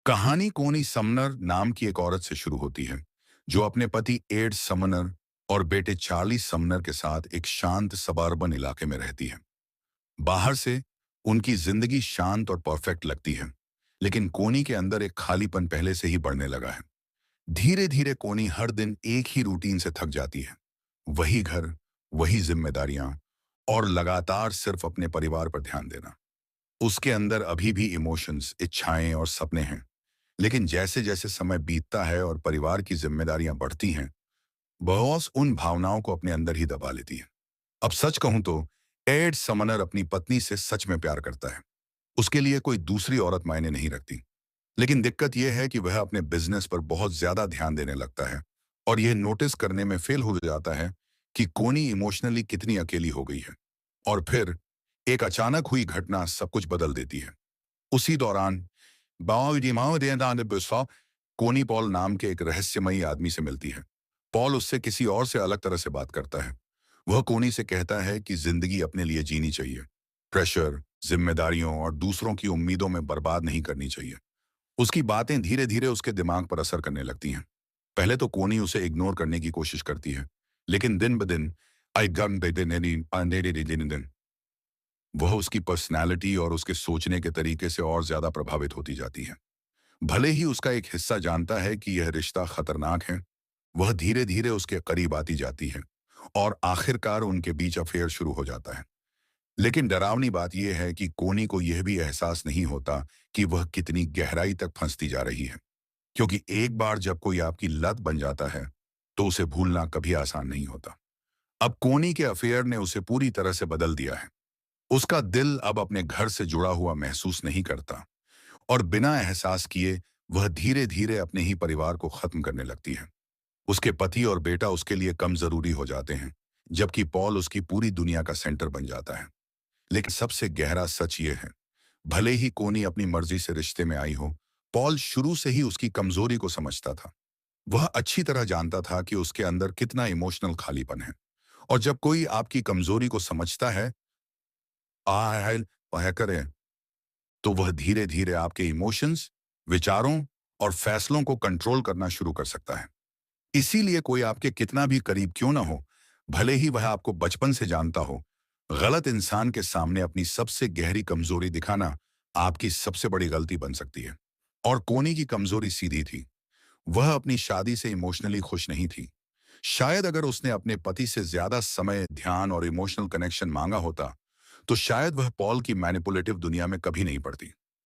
कहानी कोनी समनर नाम की एक औरत से शुरू होती है जो अपने पति एड समनर और बेटे चार्ली समनर के साथ एक शांत सबर्बन इलाके में रहती है। बाहर से उनकी जिंदगी शांत और परफेक्ट लगती है, लेकिन कोनी के अंदर एक खालीपन पहले से ही बढ़ने लगा है। धीरे धीरे कोनी हर दिन एक ही रूटीन से थक जाती है। वही घर, वही जिम्मेदारियां और लगातार सिर्फ अपने परिवार पर ध्यान देना। उसके अंदर अभी भी इमोशंस, इच्छाएं और सपने हैं, लेकिन जैसे जैसे समय बीतता है और परिवार की जिम्मेदारियां बढ़ती हैं, बॉस उन भावनाओं को अपने अंदर ही दबा लेती है। अब सच कहूं तो एड समनर अपनी पत्नी से सच में प्यार करता है। उसके लिए कोई दूसरी औरत मायने नहीं रखती। लेकिन दिक्कत यह है कि वह अपने बिजनेस पर बहुत ज्यादा ध्यान देने लगता है और यह नोटिस करने में फेल हो जाता है कि कोनी इमोशनली कितनी अकेली हो गई है। और फिर एक अचानक हुई घटना सब कुछ बदल देती है। उसी दौरान कोनी पॉल नाम के एक रहस्यमयी आदमी से मिलती है। पॉल उससे किसी और से अलग तरह से बात करता है। वह कोनी से कहता है कि जिंदगी अपने लिए जीनी चाहिए, प्रेशर, जिम्मेदारियों और दूसरों की उम्मीदों में बर्बाद नहीं करनी चाहिए। उसकी बातें धीरे धीरे उसके दिमाग पर असर करने लगती हैं। पहले तो कोनी उसे इग्नोर करने की कोशिश करती है, लेकिन दिन ब दिन आई गन दिन वह उसकी पर्सनैलिटी और उसके सोचने के तरीके से और ज्यादा प्रभावित होती जाती है। भले ही उसका एक हिस्सा जानता है कि यह रिश्ता खतरनाक है, वह धीरे धीरे उसके करीब आती जाती है और आखिरकार उनके बीच अफेयर शुरू हो जाता है। लेकिन डरावनी बात यह है कि कोनी को यह भी एहसास नहीं होता कि वह कितनी गहराई तक फंसती जा रही है, क्योंकि एक बार जब कोई आपकी लत बन जाता है तो उसे भूलना कभी आसान नहीं होता। अब कोनी के अफेयर ने उसे पूरी तरह से बदल दिया है। उसका दिल अब अपने घर से जुड़ा हुआ महसूस नहीं करता और बिना एहसास किए वह धीरे धीरे अपने ही परिवार को खत्म करने लगती है। उसके पति और बेटा उसके लिए कम जरूरी हो जाते हैं, जबकि पॉल उसकी पूरी दुनिया का सेंटर बन जाता है। लेकिन सबसे गहरा सच ये है, भले ही कोनी अपनी मर्जी से रिश्ते में आई हो, पॉल शुरू से ही उसकी कमजोरी को समझता था। वह अच्छी तरह जानता था कि उसके अंदर कितना इमोशनल खालीपन है, और जब कोई आपकी कमजोरी को समझता है वह करें, तो वह धीरे धीरे आपके इमोशंस, विचारों और फैसलों को कंट्रोल करना शुरू कर सकता है। इसीलिए कोई आपके कितना भी करीब क्यों ना हो, भले ही वह आपको बचपन से जानता हो, गलत इंसान के सामने अपनी सबसे गहरी कमजोरी दिखाना आपकी सबसे बड़ी गलती बन सकती है। और कोनी की कमजोरी सीधी थी। वह अपनी शादी से इमोशनली खुश नहीं थी। शायद अगर उसने अपने पति से ज्यादा समय, ध्यान और इमोशनल कनेक्शन मांगा होता, तो शायद वह पॉल की मैनिपुलेटिव दुनिया में कभी नहीं पड़ती।